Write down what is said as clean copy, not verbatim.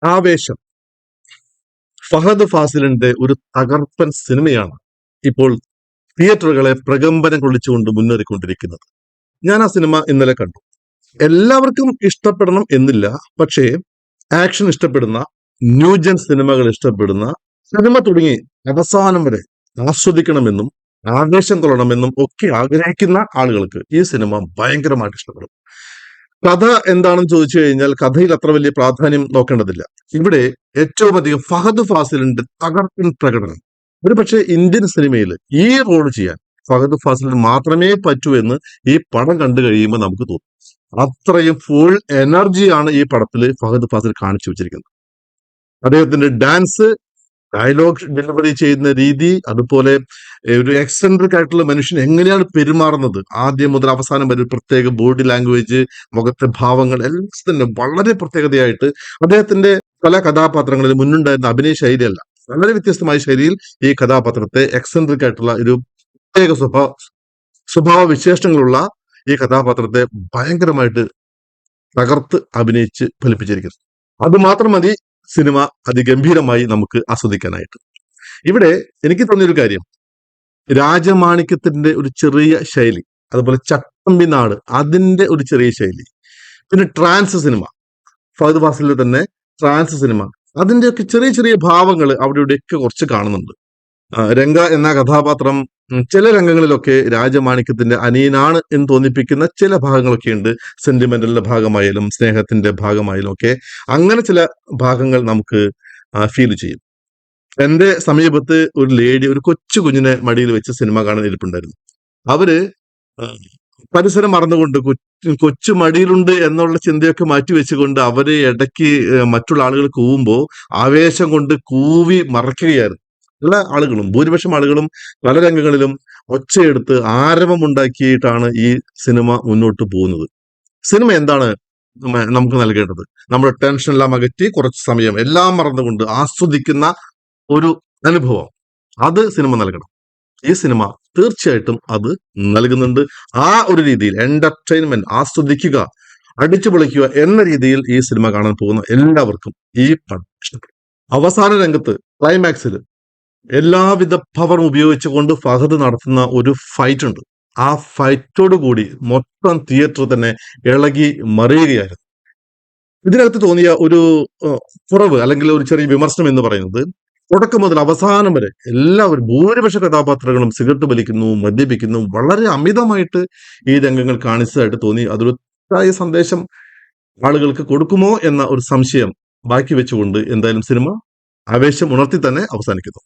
ആവേശം ഫഹദ് ഫാസിലിന്റെ ഒരു തകർപ്പൻ സിനിമയാണ് ഇപ്പോൾ തിയേറ്ററുകളെ പ്രകമ്പനം കൊള്ളിച്ചുകൊണ്ട് മുന്നേറിക്കൊണ്ടിരിക്കുന്നത്. ഞാൻ ആ സിനിമ ഇന്നലെ കണ്ടു. എല്ലാവർക്കും ഇഷ്ടപ്പെടണം എന്നില്ല, പക്ഷേ ആക്ഷൻ ഇഷ്ടപ്പെടുന്ന, ന്യൂജൻ സിനിമകൾ ഇഷ്ടപ്പെടുന്ന, സിനിമ തുടങ്ങി അവസാനം വരെ ആസ്വദിക്കണമെന്നും ആവേശം കൊള്ളണമെന്നും ഒക്കെ ആഗ്രഹിക്കുന്ന ആളുകൾക്ക് ഈ സിനിമ ഭയങ്കരമായിട്ട് ഇഷ്ടപ്പെടും. കഥ എന്താണെന്ന് ചോദിച്ചു കഴിഞ്ഞാൽ കഥയിൽ അത്ര വലിയ പ്രാധാന്യം നോക്കേണ്ടതില്ല. ഇവിടെ ഏറ്റവും അധികം ഫഹദ് ഫാസിലിന്റെ തകർപ്പൻ പ്രകടനം. ഒരു പക്ഷേ ഇന്ത്യൻ സിനിമയിൽ ഈ റോൾ ചെയ്യാൻ ഫഹദ് ഫാസിലിന് മാത്രമേ പറ്റൂ എന്ന് ഈ പടം കണ്ടു കഴിയുമ്പോൾ നമുക്ക് തോന്നും. അത്രയും ഫുൾ എനർജിയാണ് ഈ പടത്തിൽ ഫഹദ് ഫാസിൽ കാണിച്ചു വെച്ചിരിക്കുന്നത്. അദ്ദേഹത്തിന്റെ ഡാൻസ്, ഡയലോഗ് ഡെലിവറി ചെയ്യുന്ന രീതി, അതുപോലെ ഒരു എക്സെൻട്രിക് ആയിട്ടുള്ള മനുഷ്യൻ എങ്ങനെയാണ് പെരുമാറുന്നത്, ആദ്യം മുതൽ അവസാനം വരെ പ്രത്യേക ബോഡി ലാംഗ്വേജ്, മുഖത്തെ ഭാവങ്ങൾ എല്ലാം തന്നെ വളരെ പ്രത്യേകതയായിട്ട് അദ്ദേഹത്തിന്റെ പല കഥാപാത്രങ്ങളിലും മുന്നുണ്ടായിരുന്ന അഭിനയ ശൈലിയല്ല, വളരെ വ്യത്യസ്തമായ ശൈലിയിൽ ഈ കഥാപാത്രത്തെ എക്സെൻട്രിക് ആയിട്ടുള്ള ഒരു പ്രത്യേക സ്വഭാവ വിശേഷങ്ങളുള്ള ഈ കഥാപാത്രത്തെ ഭയങ്കരമായിട്ട് തകർത്ത് അഭിനയിച്ച് ഫലിപ്പിച്ചിരിക്കുന്നു. അത് മാത്രം മതി സിനിമ അതിഗംഭീരമായി നമുക്ക് ആസ്വദിക്കാനായിട്ട്. ഇവിടെ എനിക്ക് തോന്നിയൊരു കാര്യം, രാജമാണിക്യത്തിന്റെ ഒരു ചെറിയ ശൈലി, അതുപോലെ ചട്ടമ്പി നാട് അതിന്റെ ഒരു ചെറിയ ശൈലി, പിന്നെ ട്രാൻസ് സിനിമ, ഫഹദ് ഫാസിലിന്റെ തന്നെ ട്രാൻസ് സിനിമ, അതിന്റെയൊക്കെ ചെറിയ ചെറിയ ഭാവങ്ങൾ അവിടെ ഇവിടെയൊക്കെ കുറച്ച് കാണുന്നുണ്ട്. രംഗ എന്ന കഥാപാത്രം ചില രംഗങ്ങളിലൊക്കെ രാജമാണിക്യത്തിന്റെ അനിയനാണ് എന്ന് തോന്നിപ്പിക്കുന്ന ചില ഭാഗങ്ങളൊക്കെ ഉണ്ട്. സെന്റിമെന്റലിന്റെ ഭാഗമായാലും സ്നേഹത്തിന്റെ ഭാഗമായാലും ഒക്കെ അങ്ങനെ ചില ഭാഗങ്ങൾ നമുക്ക് ഫീൽ ചെയ്യും. എന്റെ സമീപത്ത് ഒരു ലേഡി ഒരു കൊച്ചു കുഞ്ഞിനെ മടിയിൽ വെച്ച് സിനിമ കാണാൻ ഇരിപ്പുണ്ടായിരുന്നു. അവര് പരിസരം മറന്നുകൊണ്ട് കൊച്ചു മടിയിലുണ്ട് എന്നുള്ള ചിന്തയൊക്കെ മാറ്റി വെച്ചുകൊണ്ട് അവര് ഇടയ്ക്ക് മറ്റുള്ള ആളുകൾ കൂവുമ്പോൾ ആവേശം കൊണ്ട് കൂവി മറയ്ക്കുകയായിരുന്നു. എല്ലാ ആളുകളും, ഭൂരിപക്ഷം ആളുകളും പല രംഗങ്ങളിലും ഒച്ചയെടുത്ത് ആരവമുണ്ടാക്കിയിട്ടാണ് ഈ സിനിമ മുന്നോട്ട് പോകുന്നത്. സിനിമ എന്താണ് നമുക്ക് നൽകേണ്ടത്? നമ്മുടെ ടെൻഷൻ എല്ലാം അകറ്റി കുറച്ച് സമയം എല്ലാം മറന്നുകൊണ്ട് ആസ്വദിക്കുന്ന ഒരു അനുഭവം, അത് സിനിമ നൽകണം. ഈ സിനിമ തീർച്ചയായിട്ടും അത് നൽകുന്നുണ്ട്. ആ ഒരു രീതിയിൽ എന്റർടൈൻമെന്റ്, ആസ്വദിക്കുക, അടിച്ചു പൊളിക്കുക എന്ന രീതിയിൽ ഈ സിനിമ കാണാൻ പോകുന്ന എല്ലാവർക്കും ഈ പടം ഇഷ്ടപ്പെടും. അവസാന രംഗത്ത് ക്ലൈമാക്സിൽ എല്ലാവിധ പവറും ഉപയോഗിച്ചുകൊണ്ട് ഫഹദ് നടത്തുന്ന ഒരു ഫൈറ്റ് ഉണ്ട്. ആ ഫൈറ്റോട് കൂടി മൊത്തം തിയേറ്റർ തന്നെ ഇളകി മറിയുകയായിരുന്നു. ഇതിനകത്ത് തോന്നിയ ഒരു കുറവ് അല്ലെങ്കിൽ ഒരു ചെറിയ വിമർശനം എന്ന് പറയുന്നത്, തുടക്കം മുതൽ അവസാനം വരെ എല്ലാവരും, ഭൂരിപക്ഷ കഥാപാത്രങ്ങളും സിഗരറ്റ് വലിക്കുന്നു, മദ്യപിക്കുന്നു, വളരെ അമിതമായിട്ട് ഈ രംഗങ്ങൾ കാണിച്ചതായിട്ട് തോന്നി. അതൊരു തെറ്റായ സന്ദേശം ആളുകൾക്ക് കൊടുക്കുമോ എന്ന ഒരു സംശയം ബാക്കി വെച്ചുകൊണ്ട് എന്തായാലും സിനിമ ആവേശം ഉണർത്തി തന്നെ അവസാനിക്കുന്നു.